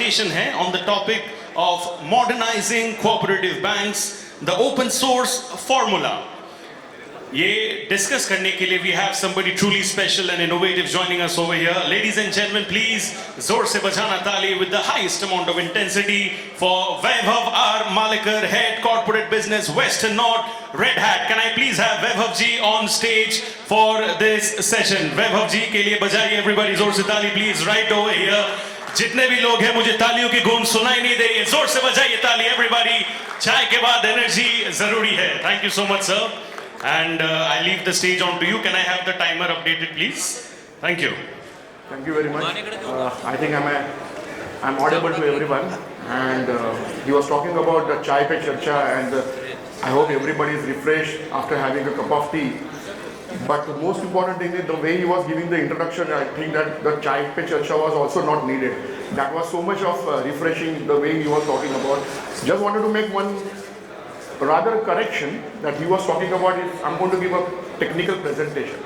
presentation hai on the topic of modernizing cooperative banks, the open source formula. ये discuss करने के लिए we have somebody truly special and innovative joining us over here. Ladies and gentlemen, please जोर से बजाना ताली with the highest amount of intensity for Vaibhav Malekar, Head Corporate Business West and North, Red Hat. Can I please have Vaibhav ji on stage for this session? Vaibhav ji के लिए बजाइए everybody जोर से ताली please right over here. जितने भी लोग हैं मुझे तालियों की गूंज सुनाई नहीं दे रही है, जोर से बजाइए ताली everybody. चाय के बाद एनर्जी जरूरी है. Thank you so much sir. And I leave the stage on to you. Can I have the timer updated, please? Thank you. Thank you very much. I think I'm audible to everyone. And he was talking about the chai pe charcha, and I hope everybody is refreshed after having a cup of tea. But the most important thing is the way he was giving the introduction. I think that the chai pe charcha was also not needed. That was so much of refreshing the way he was talking about. Just wanted to make one rather correction that he was talking about. Is I'm going to give a technical presentation.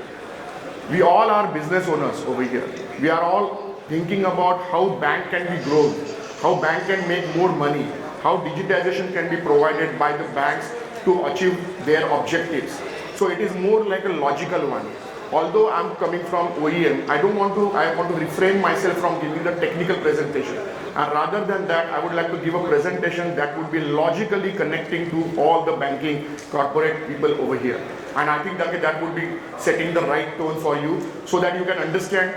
We all are business owners over here. We are all thinking about how bank can be grown, how bank can make more money, how digitization can be provided by the banks to achieve their objectives. So it is more like a logical one. Although I'm coming from OEM, I want to refrain myself from giving the technical presentation. And rather than that, I would like to give a presentation that would be logically connecting to all the banking corporate people over here. And I think that would be setting the right tone for you so that you can understand.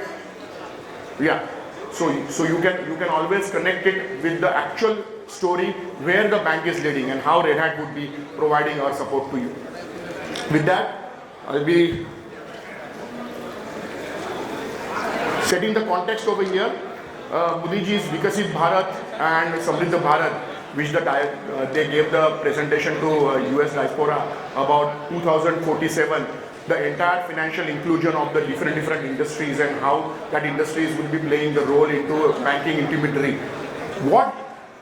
Yeah. So you can always connect it with the actual story where the bank is leading and how Red Hat would be providing our support to you. With that, I'll be setting the context over here. Modi ji's Vikasit Bharat and Samriddha Bharat, which they gave the presentation to US diaspora about 2047, the entire financial inclusion of the different industries and how that industries will be playing the role into banking intermediary. What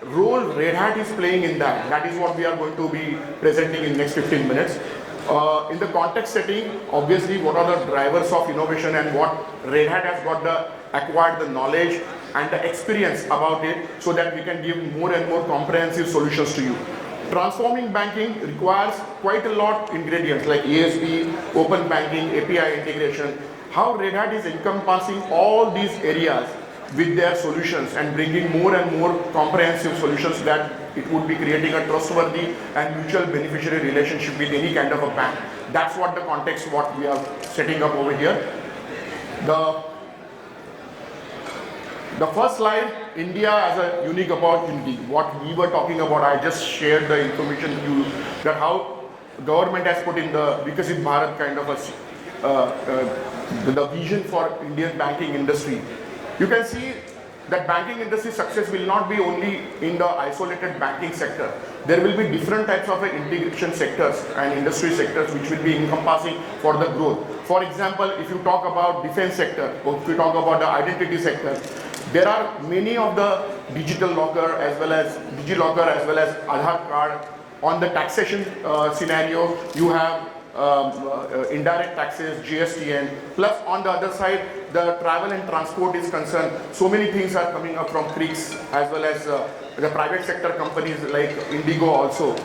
role Red Hat is playing in that? That is what we are going to be presenting in next 15 minutes. In the context setting, obviously, what are the drivers of innovation and what Red Hat has acquired the knowledge and the experience about it so that we can give more and more comprehensive solutions to you. Transforming banking requires quite a lot of ingredients like ASB, open banking, API integration. How Red Hat is encompassing all these areas with their solutions and bringing more and more comprehensive solutions that it would be creating a trustworthy and mutual beneficiary relationship with any kind of a bank. That's what the context what we are setting up over here. The first slide, India as a unique opportunity. What we were talking about, I just shared the information to you that how government has put in the Vikasit Bharat kind of the vision for Indian banking industry. You can see that banking industry success will not be only in the isolated banking sector. There will be different types of integration sectors and industry sectors which will be encompassing for the growth. For example, if you talk about defense sector, or if you talk about the identity sector, there are many of the digital locker as well as DigiLocker as well as Aadhaar card. On the taxation scenario, you have indirect taxes, GSTN, plus on the other side, the travel and transport is concerned. So many things are coming up from creeks as well as the private sector companies like Indigo also.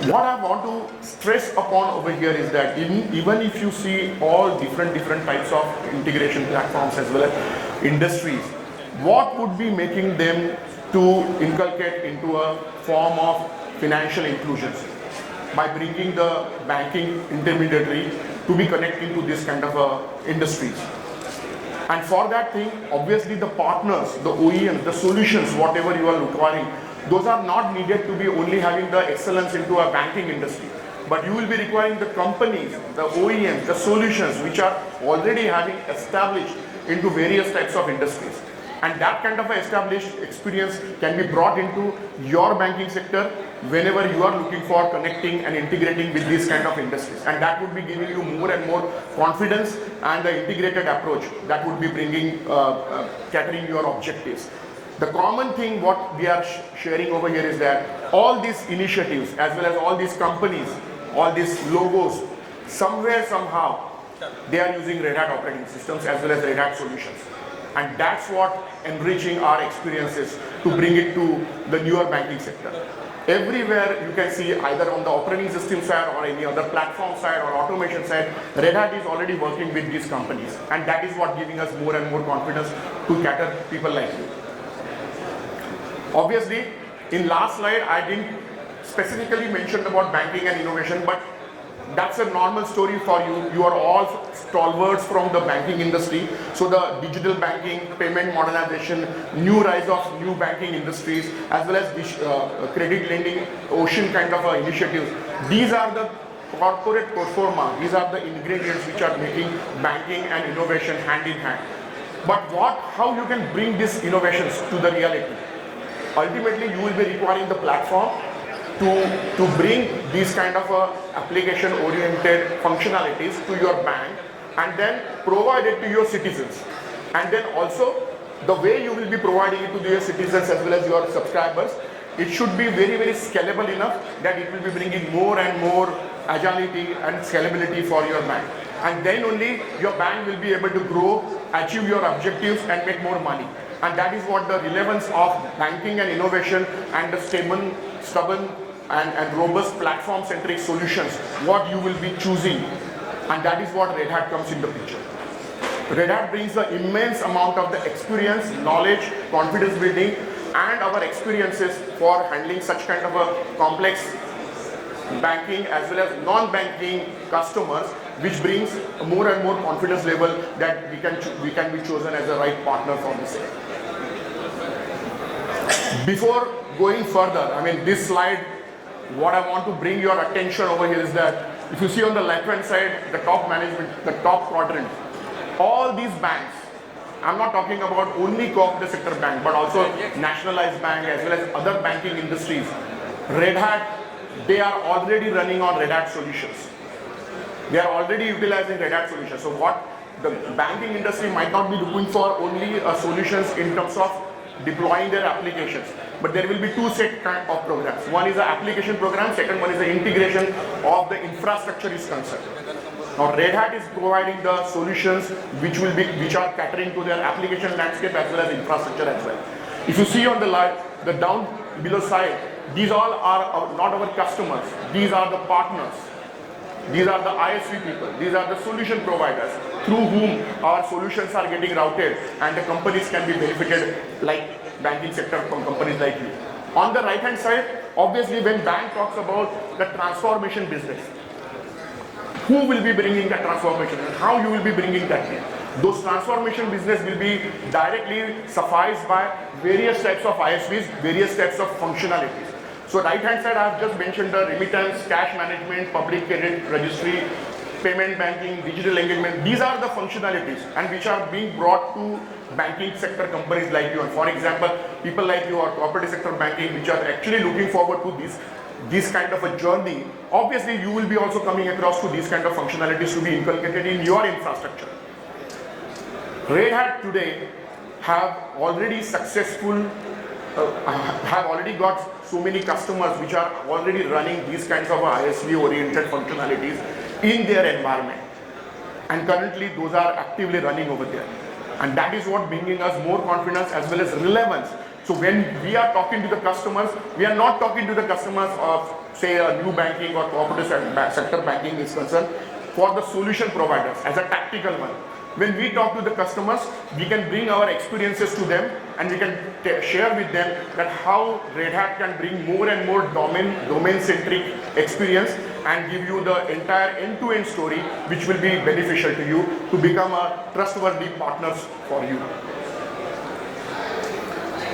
What I want to stress upon over here is that even if you see all different types of integration platforms as well as industries, what would be making them to inculcate into a form of financial inclusions? By bringing the banking intermediary to be connecting to this kind of industries. And for that thing, obviously the partners, the OEMs, the solutions, whatever you are requiring, those are not needed to be only having the excellence into a banking industry. But you will be requiring the companies, the OEMs, the solutions which are already having established into various types of industries. And that kind of established experience can be brought into your banking sector whenever you are looking for connecting and integrating with these kind of industries. And that would be giving you more and more confidence and the integrated approach that would be bringing, catering your objectives. The common thing what we are sharing over here is that all these initiatives as well as all these companies, all these logos, somewhere, somehow, they are using Red Hat operating systems as well as Red Hat solutions. And that's what enriching our experiences to bring it to the newer banking sector. Everywhere you can see, either on the operating system side or any other platform side or automation side, Red Hat is already working with these companies, and that is what giving us more and more confidence to cater people like you. Obviously, in last slide I didn't specifically mention about banking and innovation, but that's a normal story for you. You are all stalwarts from the banking industry. So the digital banking, payment modernization, new rise of new banking industries, as well as this, credit lending, ocean kind of initiatives. These are the corporate performa. These are the ingredients which are making banking and innovation hand in hand. But how you can bring these innovations to the reality? Ultimately, you will be requiring the platform to bring these kind of application-oriented functionalities to your bank and then provide it to your citizens. And then also, the way you will be providing it to your citizens as well as your subscribers, it should be very, very scalable enough that it will be bringing more and more agility and scalability for your bank. And then only your bank will be able to grow, achieve your objectives and make more money. And that is what the relevance of banking and innovation and the stubborn and robust platform-centric solutions, what you will be choosing, and that is what Red Hat comes in the picture. Red Hat brings the immense amount of the experience, knowledge, confidence building, and our experiences for handling such kind of a complex banking as well as non-banking customers, which brings more and more confidence level that we can be chosen as the right partner for the same. Before going further, I mean, this slide, what I want to bring your attention over here is that if you see on the left-hand side, the top management, the top quadrant, all these banks, I'm not talking about only cooperative sector bank, but also nationalized bank as well as other banking industries. Red Hat, they are already running on Red Hat solutions. They are already utilizing Red Hat solutions. So what the banking industry might not be looking for only solutions in terms of deploying their applications, but there will be two set of programs. One is the application program, second one is the integration of the infrastructure is concerned. Now Red Hat is providing the solutions which are catering to their application landscape as well as infrastructure as well. If you see on the down below side, these all are not our customers, these are the partners. These are the ISV people, these are the solution providers through whom our solutions are getting routed and the companies can be benefited, like banking sector from companies like you. On the right hand side, obviously when bank talks about the transformation business, who will be bringing that transformation and how you will be bringing that in? Those transformation business will be directly sufficed by various types of ISVs, various types of functionalities. So right hand side I have just mentioned the remittance, cash management, public credit registry, payment banking, digital engagement. These are the functionalities and which are being brought to banking sector companies like you. And for example, people like you or cooperative sector banking which are actually looking forward to this kind of a journey. Obviously you will be also coming across to these kind of functionalities to be inculcated in your infrastructure. Red Hat today have already got so many customers which are already running these kinds of ISV oriented functionalities in their environment, and currently those are actively running over there, and that is what bringing us more confidence as well as relevance. So when we are talking to the customers, we are not talking to the customers of say a new banking or cooperative sector banking is concerned, for the solution providers as a tactical one. When we talk to the customers, we can bring our experiences to them and we can share with them that how Red Hat can bring more and more domain-centric experience and give you the entire end-to-end story which will be beneficial to you to become a trustworthy partners for you.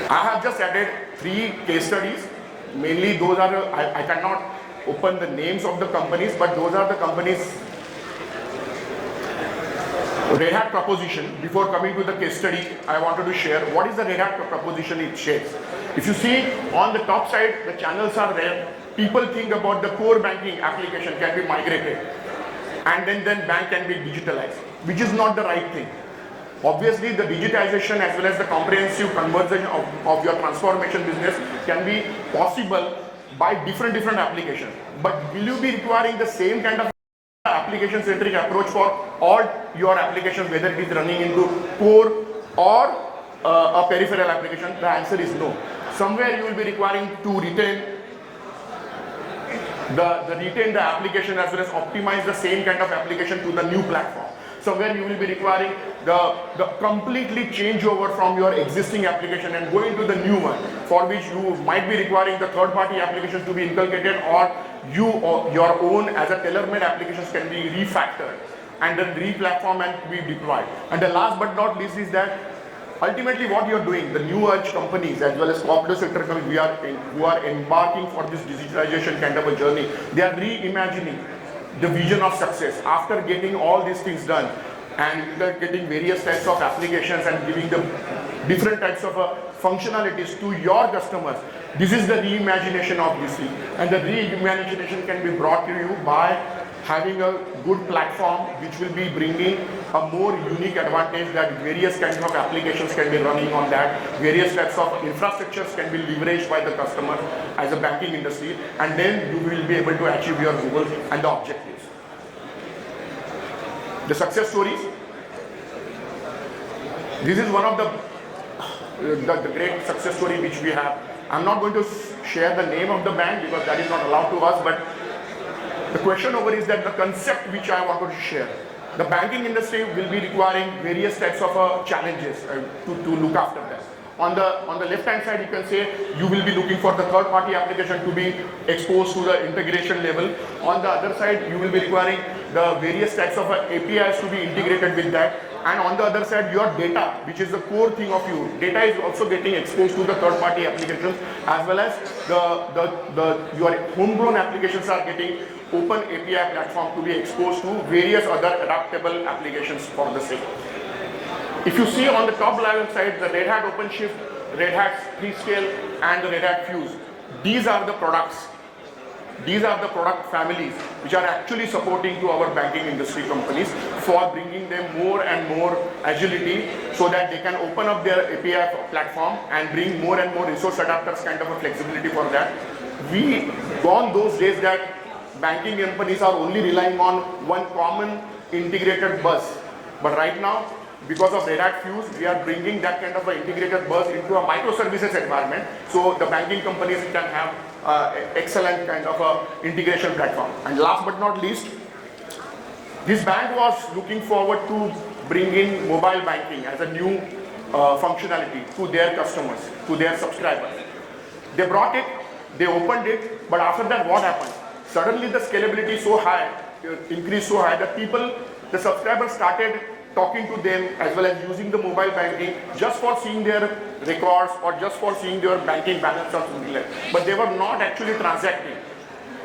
I have just added 3 case studies. Mainly those are, I cannot open the names of the companies, but those are the companies Red Hat proposition. Before coming to the case study, I wanted to share what is the Red Hat proposition it shares. If you see on the top side, the channels are there. People think about the core banking application can be migrated and then bank can be digitalized, which is not the right thing. Obviously, the digitization as well as the comprehensive conversion of your transformation business can be possible by different applications. But will you be requiring the same kind of application-centric approach for all your applications, whether it is running into core or a peripheral application? The answer is no. Somewhere you will be requiring to retain the application as well as optimize the same kind of application to the new platform. Somewhere you will be requiring the completely changeover from your existing application and go into the new one, for which you might be requiring the third-party application to be inculcated, or you or your own as a tailor-made applications can be refactored and then re-platform and be deployed. And the last but not least is that ultimately what you are doing, the new age companies as well as cooperative sector companies who are embarking for this digitalization kind of a journey, they are reimagining the vision of success after getting all these things done and getting various types of applications and giving them different types of functionalities to your customers. This is the reimagination of this thing, and the reimagination can be brought to you by having a good platform which will be bringing a more unique advantage, that various kinds of applications can be running on that, various types of infrastructures can be leveraged by the customer as a banking industry, and then you will be able to achieve your goals and the objectives. The success stories. This is one of the great success story which we have. I'm not going to share the name of the bank because that is not allowed to us, but the question over is that the concept which I wanted to share. The banking industry will be requiring various types of challenges to look after them. On the left hand side, you can say you will be looking for the third party application to be exposed to the integration level. On the other side, you will be requiring the various types of APIs to be integrated with that. And on the other side, your data, which is the core thing of you, data is also getting exposed to the third party applications, as well as your homegrown applications are getting open API platform to be exposed to various other adaptable applications for the same. If you see on the top level side, the Red Hat OpenShift, Red Hat Freescale, and the Red Hat Fuse, these are the products. These are the product families which are actually supporting to our banking industry companies for bringing them more and more agility so that they can open up their API platform and bring more and more resource adapters kind of a flexibility for that. We gone those days that banking companies are only relying on one common integrated bus. But right now, because of Red Hat Fuse, we are bringing that kind of an integrated bus into a microservices environment, so the banking companies can have excellent kind of a integration platform. And last but not least, this bank was looking forward to bring in mobile banking as a new functionality to their customers, to their subscribers. They brought it, they opened it, but after that what happened? Suddenly the scalability so high, increased so high that the subscribers started talking to them as well as using the mobile banking just for seeing their records or just for seeing their banking balance or something like that. But they were not actually transacting.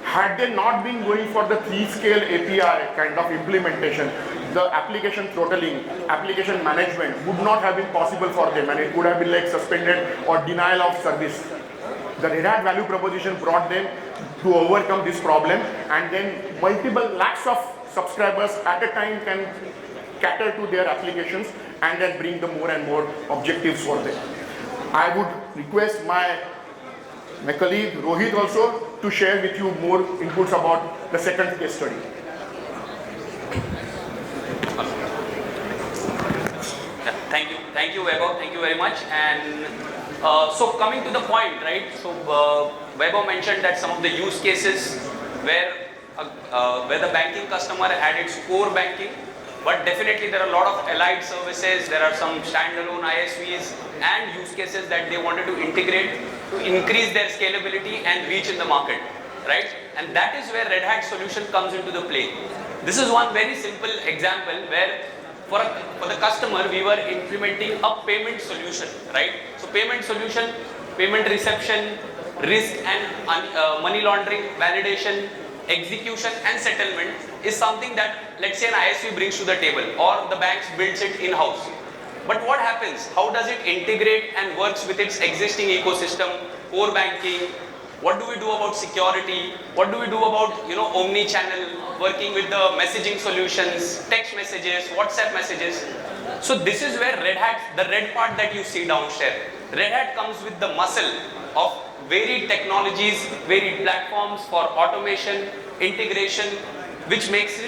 Had they not been going for the Freescale API kind of implementation, the application throttling, application management would not have been possible for them, and it would have been like suspended or denial of service. The Red Hat value proposition brought them to overcome this problem, and then multiple lakhs of subscribers at a time can cater to their applications and then bring the more and more objectives for them. I would request my colleague Rohit also to share with you more inputs about the second case study. Thank you Vaibhav, thank you very much. And so coming to the point, right, so Vaibhav mentioned that some of the use cases where the banking customer had its core banking, but definitely there are a lot of allied services, there are some standalone ISVs and use cases that they wanted to integrate to increase their scalability and reach in the market, right? And that is where Red Hat solution comes into the play. This is one very simple example where for the customer we were implementing a payment solution, right? So payment solution, payment reception, risk and money laundering, validation, execution and settlement is something that, let's say, an ISV brings to the table or the banks builds it in-house. But what happens? How does it integrate and works with its existing ecosystem, core banking? What do we do about security? What do we do about, omni-channel, working with the messaging solutions, text messages, WhatsApp messages? So this is where Red Hat, the red part that you see downstairs, Red Hat comes with the muscle of varied technologies, varied platforms for automation, integration, which makes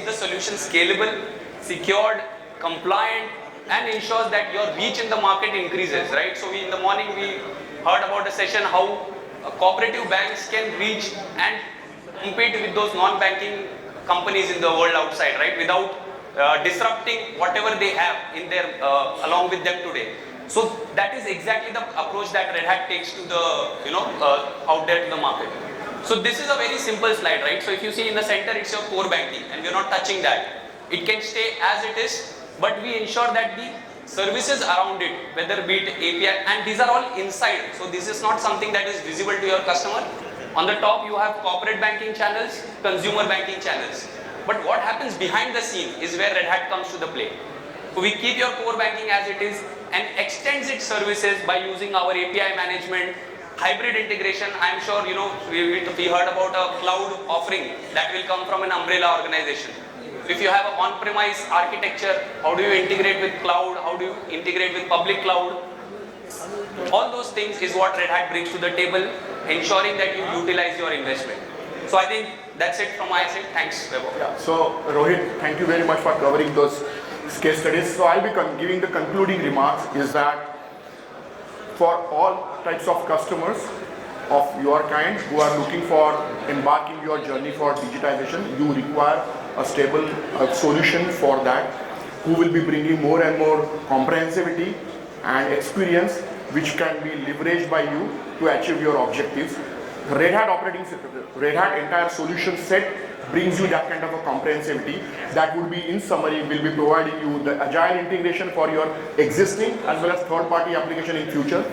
the solution scalable, secured, compliant, and ensures that your reach in the market increases, right? So in the morning we heard about a session how cooperative banks can reach and compete with those non-banking companies in the world outside, right? Without disrupting whatever they have in their along with them today. So that is exactly the approach that Red Hat takes to the out there to the market. So this is a very simple slide, right? So if you see in the center, it's your core banking, and we're not touching that. It can stay as it is, but we ensure that the services around it, whether be it API, and these are all inside. So this is not something that is visible to your customer. On the top, you have corporate banking channels, consumer banking channels. But what happens behind the scene is where Red Hat comes to the play. So we keep your core banking as it is and extends its services by using our API management, hybrid integration. I'm sure we heard about a cloud offering that will come from an umbrella organization. If you have an on-premise architecture, how do you integrate with cloud? How do you integrate with public cloud? All those things is what Red Hat brings to the table, ensuring that you utilize your investment. So I think that's it from my side. Thanks, Vaibhav. Yeah. So Rohit, thank you very much for covering those case studies. So I'll be giving the concluding remarks is that for all types of customers of your kind who are looking for embarking your journey for digitization, you require a stable solution for that, who will be bringing more and more comprehensivity and experience which can be leveraged by you to achieve your objectives. Red Hat entire solution set brings you that kind of a comprehensivity that would be, in summary, will be providing you the agile integration for your existing as well as third-party application in future,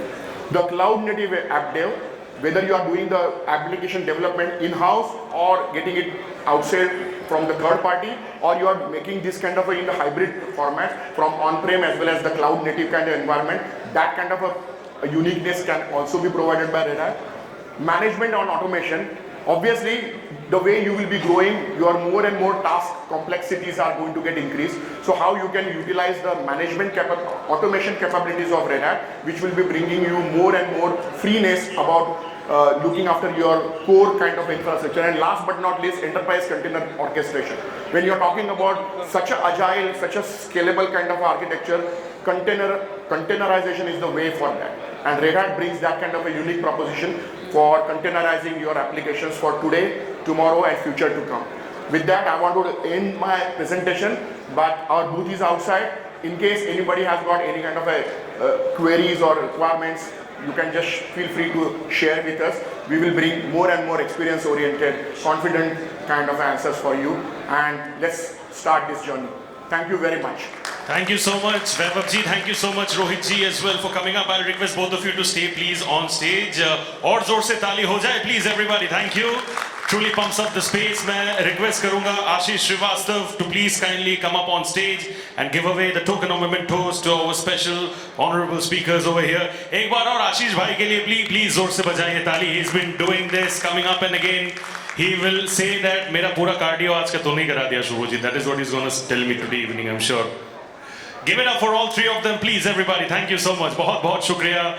the cloud native app dev, whether you are doing the application development in-house or getting it outside from the third party, or you are making this kind of in the hybrid format from on-prem as well as the cloud native kind of environment, that kind of a uniqueness can also be provided by Red Hat. Management on automation, obviously the way you will be growing, your more and more task complexities are going to get increased. So how you can utilize the management automation capabilities of Red Hat, which will be bringing you more and more freeness about looking after your core kind of infrastructure. And last but not least, enterprise container orchestration. When you're talking about such a agile, such a scalable kind of architecture, containerization is the way for that. And Red Hat brings that kind of a unique proposition for containerizing your applications for today, tomorrow and future to come. With that, I want to end my presentation, but our booth is outside. In case anybody has got any kind of queries or requirements, you can just feel free to share with us. We will bring more and more experience-oriented, confident kind of answers for you. And let's start this journey. Thank you very much. Thank you so much, Vaibhav ji. Thank you so much, Rohit ji, as well for coming up. I'll request both of you to stay, please, on stage. और जोर से ताली हो जाए, please, everybody. Thank you. Truly pumps up the space. मैं request करूँगा आशीष Srivastava to please kindly come up on stage and give away the token of mementos to our special honorable speakers over here. एक बार और आशीष भाई के लिए please जोर से बजाइए ताली. He's been doing this, coming up and again. He will say that मेरा पूरा cardio आज का तो नहीं करा दिया Subhajit. That is what he's going to tell me today evening, I'm sure. Give it up for all three of them, please, everybody. Thank you so much. बहुत shukriya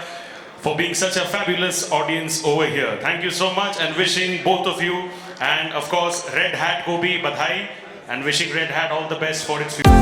for being such a fabulous audience over here. Thank you so much, and wishing both of you, and of course, Red Hat ko bhi badhai, and wishing Red Hat all the best for its future.